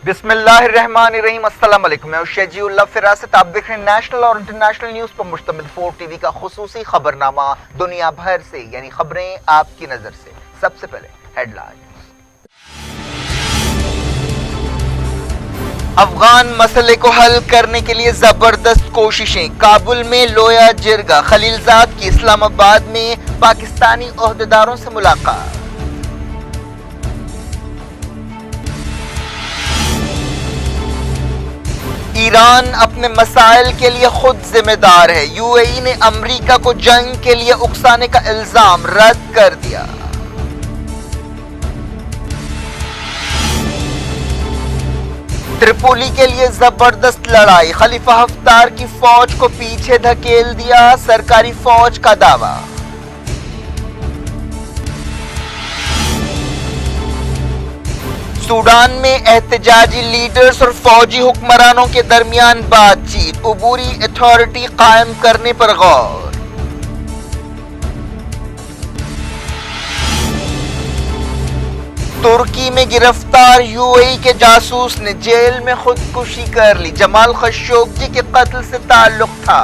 بسم اللہ الرحمن الرحیم۔ السلام علیکم، میں شجیع اللہ فراست۔ آپ دیکھ رہے ہیں نیشنل اور انٹرنیشنل نیوز پر مشتمل 4 ٹی وی کا خصوصی خبرنامہ دنیا بھر سے، یعنی خبریں آپ کی نظر سے۔ سب سے پہلے ہیڈ لائن۔ افغان مسئلے کو حل کرنے کے لیے زبردست کوششیں، کابل میں لویا جرگا خلیلزاد کی اسلام آباد میں پاکستانی عہدیداروں سے ملاقات۔ ایران اپنے مسائل کے لیے خود ذمہ دار ہے، یو اے ای نے امریکہ کو جنگ کے لیے اکسانے کا الزام رد کر دیا۔ ترپولی کے لیے زبردست لڑائی، خلیفہ حفتار کی فوج کو پیچھے دھکیل دیا، سرکاری فوج کا دعویٰ۔ سوڈان میں احتجاجی لیڈرز اور فوجی حکمرانوں کے درمیان بات چیت، عبوری اتھارٹی قائم کرنے پر غور۔ ترکی میں گرفتار یو اے ای کے جاسوس نے جیل میں خودکشی کر لی، جمال خشوگی کے قتل سے تعلق تھا۔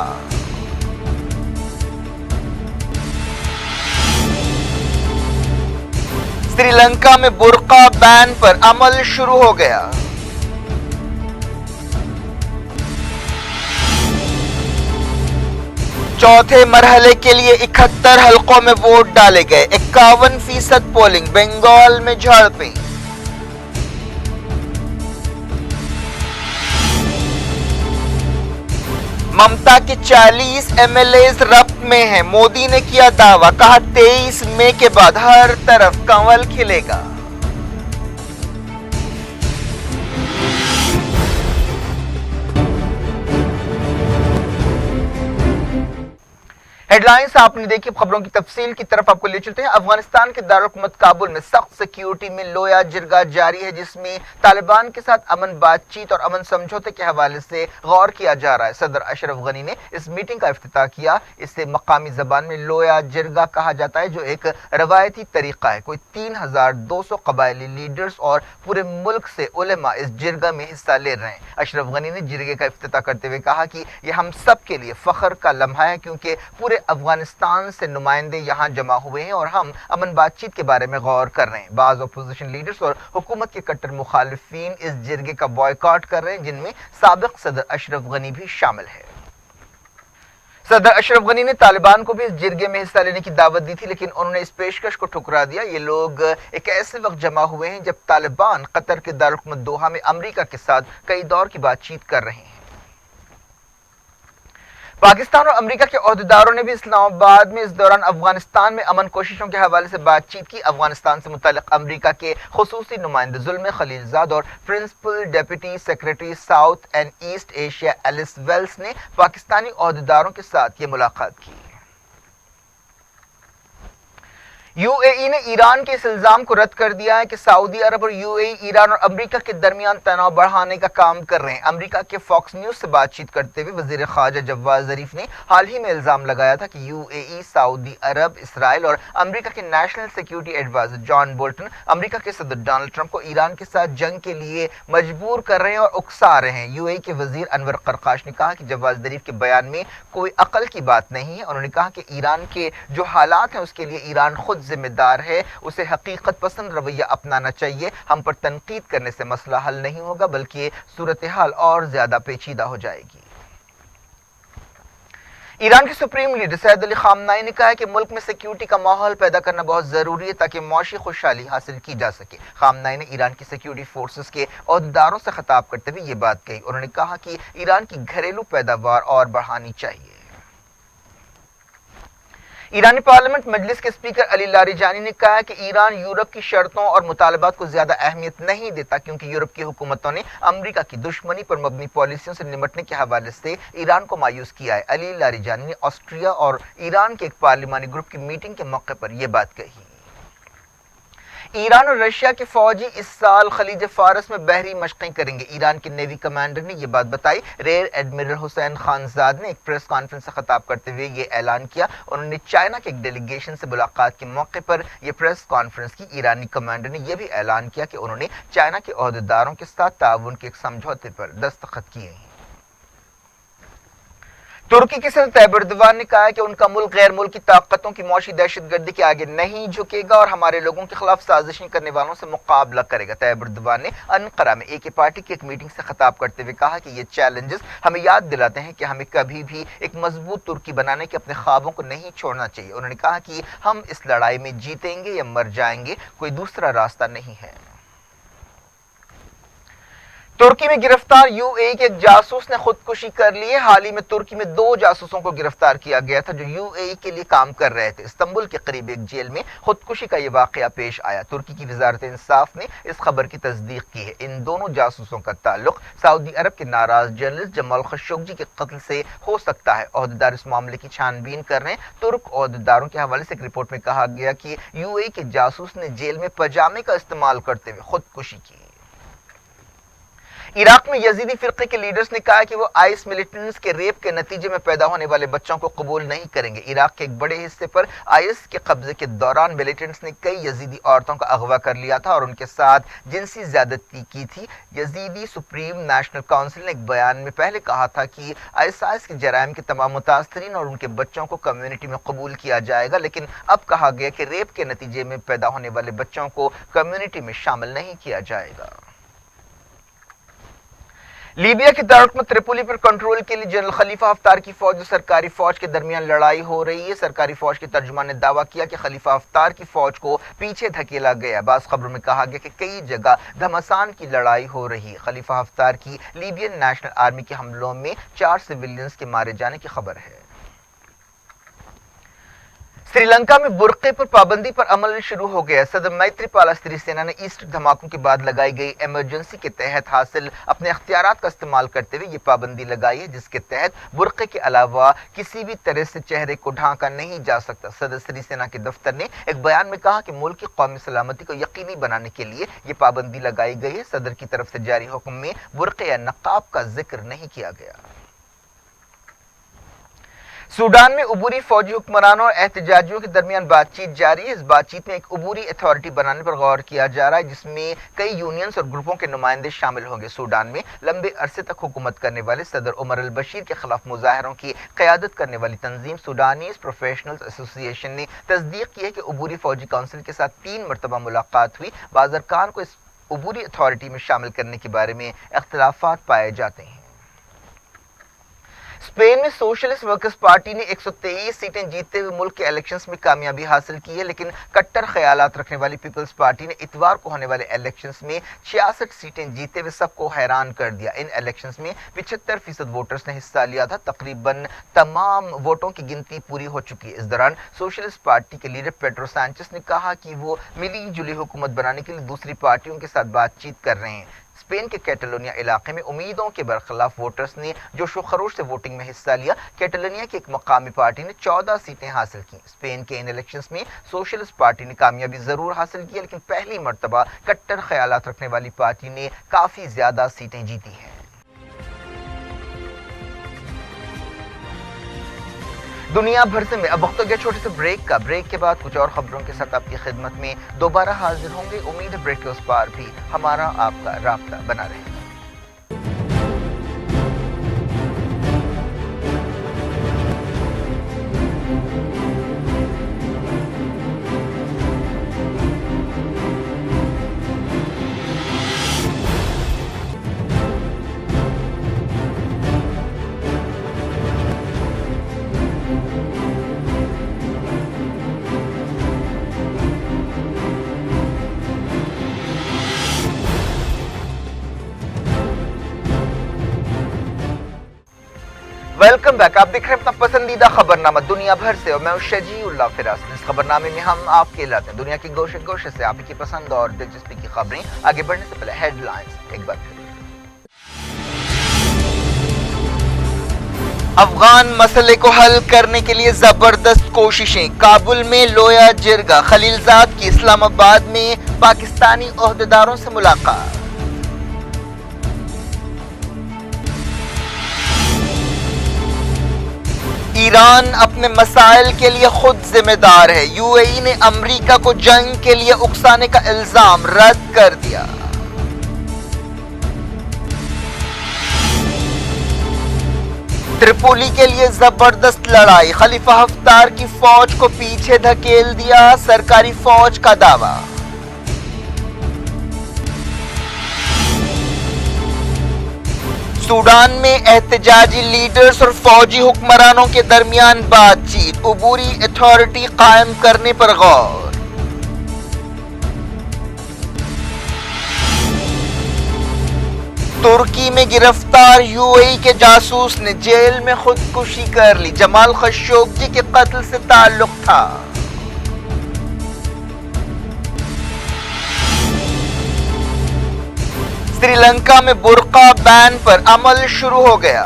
سری لنکا میں برقع بین پر عمل شروع ہو گیا۔ چوتھے مرحلے کے لیے 71 حلقوں میں ووٹ ڈالے گئے، 51% پولنگ، بنگال میں جھڑپیں۔ ممتا کے 40 ایم ایل ایز ربط میں ہیں، مودی نے کیا دعویٰ، کہا 23 مئی کے بعد ہر طرف کنول کھلے گا۔ ہیڈ لائنز آپ نے دیکھی، خبروں کی تفصیل کی طرف آپ کو لے چلتے ہیں۔ افغانستان کے دارالحکومت کابل میں سخت سیکیورٹی میں لویا جرگا جاری ہے، جس میں طالبان کے ساتھ امن بات چیت اور امن سمجھوتے کے حوالے سے غور کیا جا رہا ہے۔ صدر اشرف غنی نے اس میٹنگ کا افتتاح کیا۔ اسے مقامی زبان میں لویا جرگا کہا جاتا ہے، جو ایک روایتی طریقہ ہے۔ کوئی 3200 قبائلی لیڈرز اور پورے ملک سے علماء اس جرگا میں حصہ لے رہے ہیں۔ اشرف غنی نے جرگے کا افتتاح کرتے ہوئے کہا کہ یہ ہم سب کے لیے فخر کا لمحہ ہے، کیونکہ پورے افغانستان سے نمائندے یہاں جمع ہوئے ہیں اور ہم امن بات چیت کے بارے میں غور کر رہے ہیں۔ بعض اپوزیشن لیڈرز اور حکومت کے کٹر مخالفین اس جرگے کا بائیکاٹ کر رہے ہیں، جن میں سابق صدر اشرف غنی بھی شامل ہے۔ صدر اشرف غنی نے طالبان کو بھی اس جرگے میں حصہ لینے کی دعوت دی تھی، لیکن انہوں نے اس پیشکش کو ٹھکرا دیا۔ یہ لوگ ایک ایسے وقت جمع ہوئے ہیں جب طالبان قطر کے دارالحکومت دوحہ میں امریکہ کے ساتھ کئی دور کی بات چیت کر رہے ہیں۔ پاکستان اور امریکہ کے عہدیداروں نے بھی اسلام آباد میں اس دوران افغانستان میں امن کوششوں کے حوالے سے بات چیت کی۔ افغانستان سے متعلق امریکہ کے خصوصی نمائندے زلمے خلیلزاد اور principal deputy secretary South and East Asia Alice Wells نے پاکستانی عہدیداروں کے ساتھ یہ ملاقات کی۔ یو اے ای نے ایران کے اس الزام کو رد کر دیا ہے کہ سعودی عرب اور یو اے ای ایران اور امریکہ کے درمیان تناؤ بڑھانے کا کام کر رہے ہیں۔ امریکہ کے فاکس نیوز سے بات چیت کرتے ہوئے وزیر خارجہ جواد ظریف نے حال ہی میں الزام لگایا تھا کہ یو اے ای، سعودی عرب، اسرائیل اور امریکہ کے national security advisor John Bolton امریکہ کے صدر ڈونلڈ ٹرمپ کو ایران کے ساتھ جنگ کے لیے مجبور کر رہے ہیں اور اکسا رہے ہیں۔ یو اے ای کے وزیر انور قرقاش نے کہا کہ جواد ظریف کے بیان میں کوئی عقل کی بات نہیں ہے۔ انہوں نے کہا کہ ایران کے جو حالات ہیں اس کے لیے ایران خود ذمہ دار ہے، اسے حقیقت پسند رویہ اپنانا چاہیے۔ ہم پر تنقید کرنے سے مسئلہ حل نہیں ہوگا، بلکہ صورتحال اور زیادہ پیچیدہ ہو جائے گی۔ ایران کے سپریم لیڈر سید علی خامنہئی نے کہا ہے کہ ملک میں سیکیورٹی کا ماحول پیدا کرنا بہت ضروری ہے تاکہ معاشی خوشحالی حاصل کی جا سکے۔ خامنہئی نے ایران کی سیکیورٹی فورسز کے عہدیداروں سے خطاب کرتے ہوئے یہ بات کہی۔ انہوں نے کہا کہ ایران کی گھریلو پیداوار اور بڑھانی چاہیے۔ ایرانی پارلیمنٹ مجلس کے اسپیکر علی لاریجانی نے کہا کہ ایران یورپ کی شرطوں اور مطالبات کو زیادہ اہمیت نہیں دیتا، کیونکہ یورپ کی حکومتوں نے امریکہ کی دشمنی پر مبنی پالیسیوں سے نمٹنے کے حوالے سے ایران کو مایوس کیا ہے۔ علی لاریجانی نے آسٹریا اور ایران کے ایک پارلیمانی گروپ کی میٹنگ کے موقع پر یہ بات کہی۔ ایران اور رشیا کے فوجی اس سال خلیج فارس میں بحری مشقیں کریں گے۔ ایران کے نیوی کمانڈر نے یہ بات بتائی۔ ریئر ایڈمرل حسین خانزاد نے ایک پریس کانفرنس سے خطاب کرتے ہوئے یہ اعلان کیا۔ انہوں نے چائنا کے ایک ڈیلیگیشن سے ملاقات کے موقع پر یہ پریس کانفرنس کی۔ ایرانی کمانڈر نے یہ بھی اعلان کیا کہ انہوں نے چائنا کے عہدیداروں کے ساتھ تعاون کے ایک سمجھوتے پر دستخط کیے ہیں۔ ترکی کے صدر طیب ایردوان نے کہا ہے کہ ان کا ملک غیر ملکی طاقتوں کی معاشی دہشت گردی کے آگے نہیں جھکے گا اور ہمارے لوگوں کے خلاف سازشیں کرنے والوں سے مقابلہ کرے گا۔ طیب ایردوان نے انقرہ میں AK پارٹی کی ایک میٹنگ سے خطاب کرتے ہوئے کہا کہ یہ چیلنجز ہمیں یاد دلاتے ہیں کہ ہمیں کبھی بھی ایک مضبوط ترکی بنانے کے اپنے خوابوں کو نہیں چھوڑنا چاہیے۔ انہوں نے کہا کہ ہم اس لڑائی میں جیتیں گے یا مر جائیں گے، کوئی دوسرا راستہ نہیں ہے۔ ترکی میں گرفتار UAE کے ایک جاسوس نے خودکشی کر لی ہے۔ حال ہی میں ترکی میں 2 جاسوسوں کو گرفتار کیا گیا تھا جو UAE کے لیے کام کر رہے تھے۔ استنبول کے قریب ایک جیل میں خودکشی کا یہ واقعہ پیش آیا۔ ترکی کی وزارت انصاف نے اس خبر کی تصدیق کی ہے۔ ان دونوں جاسوسوں کا تعلق سعودی عرب کے ناراض جرنلسٹ جمال خشوگی کے قتل سے ہو سکتا ہے۔ عہدیدار اس معاملے کی چھان بین کر رہے ہیں۔ ترک عہدیداروں کے حوالے سے ایک رپورٹ میں کہا گیا کہ UAE کے جاسوس نے جیل میں پاجامے کا استعمال کرتے ہوئے خودکشی کی۔ عراق میں یزیدی فرقے کے لیڈرز نے کہا کہ وہ آئس ملیٹنٹس کے ریپ کے نتیجے میں پیدا ہونے والے بچوں کو قبول نہیں کریں گے۔ عراق کے ایک بڑے حصے پر آئس کے قبضے کے دوران ملیٹنٹس نے کئی یزیدی عورتوں کا اغوا کر لیا تھا اور ان کے ساتھ جنسی زیادتی کی تھی۔ یزیدی سپریم نیشنل کونسل نے ایک بیان میں پہلے کہا تھا کہ ISIS کے جرائم کے تمام متاثرین اور ان کے بچوں کو کمیونٹی میں قبول کیا جائے گا، لیکن اب کہا گیا کہ ریپ کے نتیجے میں پیدا ہونے والے بچوں کو کمیونٹی میں شامل نہیں کیا جائے گا۔ لیبیا کے دارالحکومت تریپولی پر کنٹرول کے لیے جنرل خلیفہ حفتار کی فوج اور سرکاری فوج کے درمیان لڑائی ہو رہی ہے۔ سرکاری فوج کے ترجمان نے دعویٰ کیا کہ خلیفہ حفتار کی فوج کو پیچھے دھکیلا گیا۔ بعض خبروں میں کہا گیا کہ کئی جگہ گھمسان کی لڑائی ہو رہی ہے۔ خلیفہ حفتار کی لیبین نیشنل آرمی کے حملوں میں 4 سویلینز کے مارے جانے کی خبر ہے۔ سری لنکا میں برقعے پر پابندی پر عمل شروع ہو گیا۔ صدر میتری پالا سریسینا نے ایسٹر دھماکوں کے بعد لگائی گئی ایمرجنسی کے تحت حاصل اپنے اختیارات کا استعمال کرتے ہوئے یہ پابندی لگائی ہے، جس کے تحت برقعے کے علاوہ کسی بھی طرح سے چہرے کو ڈھانکا نہیں جا سکتا۔ صدر سریسینا کے دفتر نے ایک بیان میں کہا کہ ملک کی قومی سلامتی کو یقینی بنانے کے لیے یہ پابندی لگائی گئی ہے۔ صدر کی طرف سے جاری حکم میں برقعے یا نقاب کا ذکر نہیں کیا گیا۔ سوڈان میں عبوری فوجی حکمرانوں اور احتجاجیوں کے درمیان بات چیت جاری ہے۔ اس بات چیت میں ایک عبوری اتھارٹی بنانے پر غور کیا جا رہا ہے، جس میں کئی یونینز اور گروپوں کے نمائندے شامل ہوں گے۔ سوڈان میں لمبے عرصے تک حکومت کرنے والے صدر عمر البشیر کے خلاف مظاہروں کی قیادت کرنے والی تنظیم سوڈانیز پروفیشنلز ایسوسی ایشن نے تصدیق کی ہے کہ عبوری فوجی کونسل کے ساتھ 3 مرتبہ ملاقات ہوئی۔ بعض ارکان کو اس عبوری اتھارٹی میں شامل کرنے کے بارے میں اختلافات پائے جاتے ہیں۔ اسپین میں سوشلسٹ ورکرز پارٹی نے 123 سیٹیں جیتتے ہوئے ملک کے الیکشنز میں کامیابی حاصل کی ہے، لیکن کٹر خیالات رکھنے والی پیپلز پارٹی نے اتوار کو ہونے والے الیکشنز میں 66 سیٹیں جیتے ہوئے سب کو حیران کر دیا۔ ان الیکشنز میں 75% ووٹرز نے حصہ لیا تھا۔ تقریباً تمام ووٹوں کی گنتی پوری ہو چکی ہے۔ اس دوران سوشلسٹ پارٹی کے لیڈر پیڈرو سانچیز نے کہا کہ وہ ملی جلی حکومت بنانے کے لیے دوسری پارٹیوں کے ساتھ بات چیت کر رہے ہیں۔ اسپین کے کیٹالونیا علاقے میں امیدوں کے برخلاف ووٹرز نے جوش و خروش سے ووٹنگ میں حصہ لیا۔ کیٹالونیا کی ایک مقامی پارٹی نے 14 سیٹیں حاصل کی۔ اسپین کے ان الیکشنز میں سوشلسٹ پارٹی نے کامیابی ضرور حاصل کی، لیکن پہلی مرتبہ کٹر خیالات رکھنے والی پارٹی نے کافی زیادہ سیٹیں جیتی ہیں۔ دنیا بھر سے میں اب وقت ہو گیا چھوٹے سے بریک کا۔ بریک کے بعد کچھ اور خبروں کے ساتھ آپ کی خدمت میں دوبارہ حاضر ہوں گے۔ امید ہے بریک کے اس پار بھی ہمارا آپ کا رابطہ بنا رہے گا۔ Welcome back. آپ دیکھ رہے ہیں اپنا پسندیدہ خبرنامہ دنیا بھر سے اور میں ہوں شجیع اللہ فراز۔ اس خبرنامے میں ہم آپ کے لاتے ہیں دنیا کے گوشے گوشے سے آپ کی پسند اور دلچسپی کی خبریں۔ آگے بڑھنے سے پہلے ہیڈ لائنز ایک بار پھر۔ افغان مسئلے کو حل کرنے کے لیے زبردست کوششیں، کابل میں لویا جرگا خلیلزاد کی اسلام آباد میں پاکستانی عہدیداروں سے ملاقات۔ ایران اپنے مسائل کے لیے خود ذمہ دار ہے، یو اے ای نے امریکہ کو جنگ کے لیے اکسانے کا الزام رد کر دیا۔ ترپولی کے لیے زبردست لڑائی، خلیفہ حفتار کی فوج کو پیچھے دھکیل دیا، سرکاری فوج کا دعویٰ۔ سوڈان میں احتجاجی لیڈرز اور فوجی حکمرانوں کے درمیان بات چیت، عبوری اتھارٹی قائم کرنے پر غور۔ ترکی میں گرفتار یو اے ای کے جاسوس نے جیل میں خودکشی کر لی، جمال خشوگی کے قتل سے تعلق تھا۔ سری لنکا میں برقع بین پر عمل شروع ہو گیا۔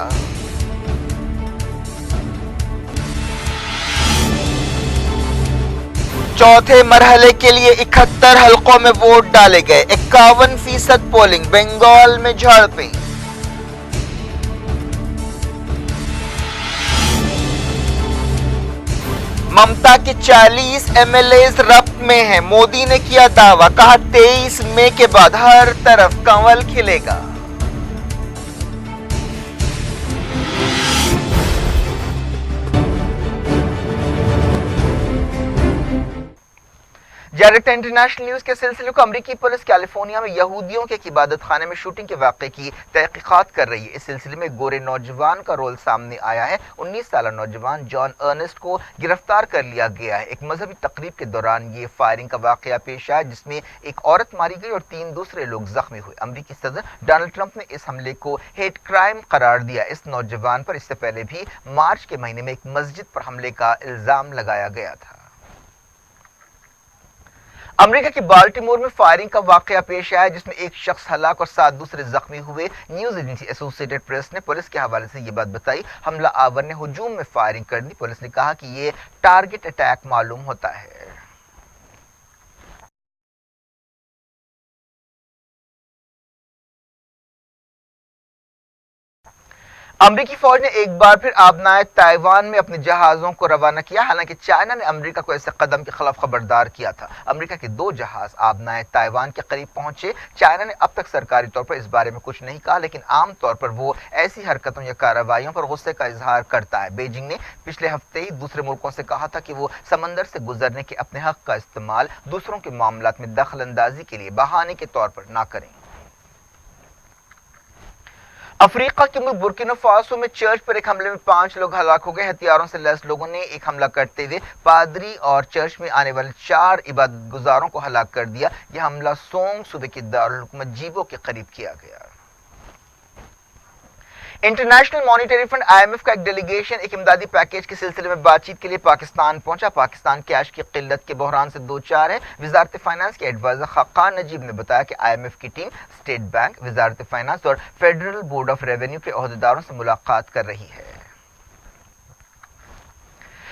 چوتھے مرحلے کے لیے 71 حلقوں میں ووٹ ڈالے گئے، 51% پولنگ، بنگال میں جھڑپیں۔ ممتا کے 40 ایم ایل ایز ربط میں ہیں، مودی نے کیا دعویٰ، کہا 23 مئی کے بعد ہر طرف کنول کھلے گا۔ ڈائریکٹ انٹرنیشنل نیوز کے سلسلے کو امریکی پولیس کیلیفورنیا میں یہودیوں کے ایک عبادت خانے میں شوٹنگ کے واقعے کی تحقیقات کر رہی ہے۔ اس سلسلے میں گورے نوجوان کا رول سامنے آیا ہے۔ 19 سالہ نوجوان جان ارنسٹ کو گرفتار کر لیا گیا ہے۔ ایک مذہبی تقریب کے دوران یہ فائرنگ کا واقعہ پیش آیا جس میں ایک عورت ماری گئی اور 3 دوسرے لوگ زخمی ہوئے۔ امریکی صدر ڈونلڈ ٹرمپ نے اس حملے کو ہیٹ کرائم قرار دیا۔ اس نوجوان پر اس سے پہلے بھی مارچ کے مہینے میں ایک مسجد پر حملے کا الزام لگایا گیا تھا۔ امریکہ کے بالٹیمور میں فائرنگ کا واقعہ پیش آیا جس میں ایک شخص ہلاک اور 7 دوسرے زخمی ہوئے۔ نیوز ایجنسی ایسوسی ایٹڈ پریس نے پولیس کے حوالے سے یہ بات بتائی۔ حملہ آور نے ہجوم میں فائرنگ کر دی۔ پولیس نے کہا کہ یہ ٹارگٹ اٹیک معلوم ہوتا ہے۔ امریکی فوج نے ایک بار پھر آبنائے تائیوان میں اپنے جہازوں کو روانہ کیا، حالانکہ چائنا نے امریکہ کو ایسے قدم کے خلاف خبردار کیا تھا۔ امریکہ کے 2 جہاز آبنائے تائیوان کے قریب پہنچے۔ چائنا نے اب تک سرکاری طور پر اس بارے میں کچھ نہیں کہا، لیکن عام طور پر وہ ایسی حرکتوں یا کارروائیوں پر غصے کا اظہار کرتا ہے۔ بیجنگ نے پچھلے ہفتے ہی دوسرے ملکوں سے کہا تھا کہ وہ سمندر سے گزرنے کے اپنے حق کا استعمال دوسروں کے معاملات میں دخل اندازی کے لیے بہانے کے طور پر نہ کریں۔ افریقہ کے ملک برکینا فاسو میں چرچ پر ایک حملے میں 5 لوگ ہلاک ہو گئے۔ ہتھیاروں سے لیس لوگوں نے ایک حملہ کرتے ہوئے پادری اور چرچ میں آنے والے 4 عبادت گزاروں کو ہلاک کر دیا۔ یہ حملہ سونگ صوبے کے دارالحکومت جیبو کے قریب کیا گیا۔ International Monetary Fund I M F کا ایک ڈیلیگیشن ایک امدادی پیکیج کے سلسلے میں بات چیت کے لیے پاکستان پہنچا۔ پاکستان کیش کی قلت کے بحران سے دوچار ہے۔ وزارت فائنانس کے ایڈوائزر خاقان نجیب نے بتایا کہ آئی ایم ایف کی ٹیم اسٹیٹ بینک، وزارت فائنانس اور فیڈرل بورڈ آف ریونیو کے عہدیداروں سے ملاقات کر رہی ہے۔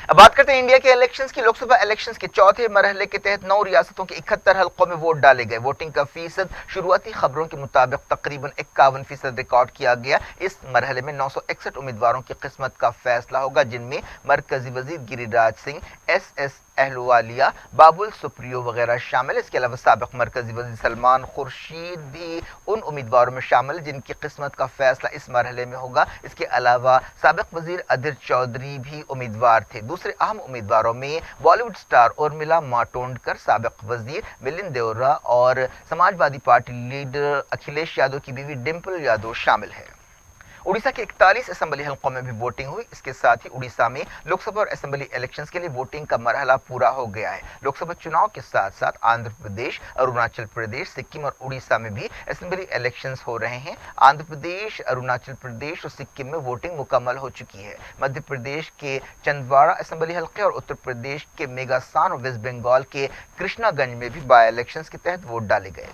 اب بات کرتے ہیں انڈیا کے الیکشنز کی۔ لوک سبھا الیکشنز کے چوتھے مرحلے کے تحت 9 ریاستوں کے 71 حلقوں میں ووٹ ڈالے گئے۔ ووٹنگ کا فیصد شروعاتی خبروں کے مطابق تقریباً 51% ریکارڈ کیا گیا۔ اس مرحلے میں 961 امیدواروں کی قسمت کا فیصلہ ہوگا، جن میں مرکزی وزیر گری راج سنگھ، ایس اہلووالیہ، بابل سپریو وغیرہ شامل ہیں۔ اس کے علاوہ سابق مرکزی وزیر سلمان خورشید بھی ان امیدواروں میں شامل ہیں جن کی قسمت کا فیصلہ اس مرحلے میں ہوگا۔ اس کے علاوہ سابق وزیر ادھر چودھری بھی امیدوار تھے۔ دوسرے اہم امیدواروں میں بالی ووڈ سٹار ارملا ماٹونڈکر، سابق وزیر ملند دیورا اور سماج وادی پارٹی لیڈر اکھلیش یادو کی بیوی ڈمپل یادو شامل ہے۔ اڑیسہ کے 41 اسمبلی حلقوں میں بھی ووٹنگ ہوئی۔ اس کے ساتھ ہی اڑیسہ میں لوک سبھا اور اسمبلی الیکشنز کے لیے ووٹنگ کا مرحلہ پورا ہو گیا ہے۔ لوک سبھا چناؤ کے ساتھ ساتھ آندھرا پردیش، اروناچل پردیش، سکم اور اڑیسہ میں بھی اسمبلی الیکشنز ہو رہے ہیں۔ آندھرا پردیش، اروناچل پردیش اور سکم میں ووٹنگ مکمل ہو چکی ہے۔ مدھیہ پردیش کے چندواڑہ اسمبلی حلقے اور اتر پردیش کے میگاسان اور ویسٹ بنگال کے کرشنا گنج میں بھی بائی الیکشنز کے تحت ووٹ ڈالے گئے۔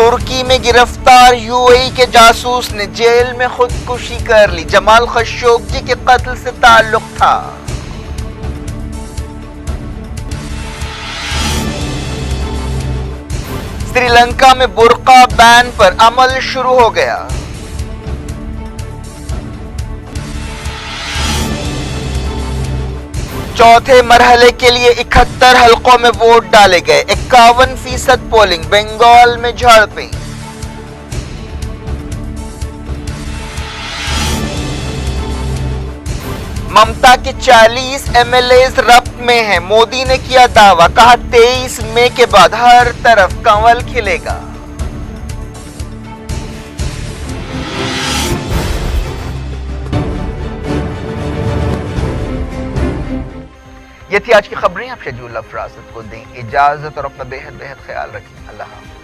ترکی میں گرفتار یو اے ای کے جاسوس نے جیل میں خودکشی کر لی، جمال خشوگی کے قتل سے تعلق تھا۔ سری لنکا میں برقع بین پر عمل شروع ہو گیا۔ چوتھے مرحلے کے لیے 71 حلقوں میں ووٹ ڈالے گئے، 51% پولنگ، بنگال میں جھڑپیں۔ ممتا کے 40 ایم ایل ایز ربط میں ہیں، مودی نے کیا دعویٰ، کہا 23 مئی کے بعد ہر طرف کنول کھلے گا۔ یہ تھی آج کی خبریں، آپ شجول فراست کو دیں اجازت اور اپنا بے حد خیال رکھیں۔ اللہ حافظ۔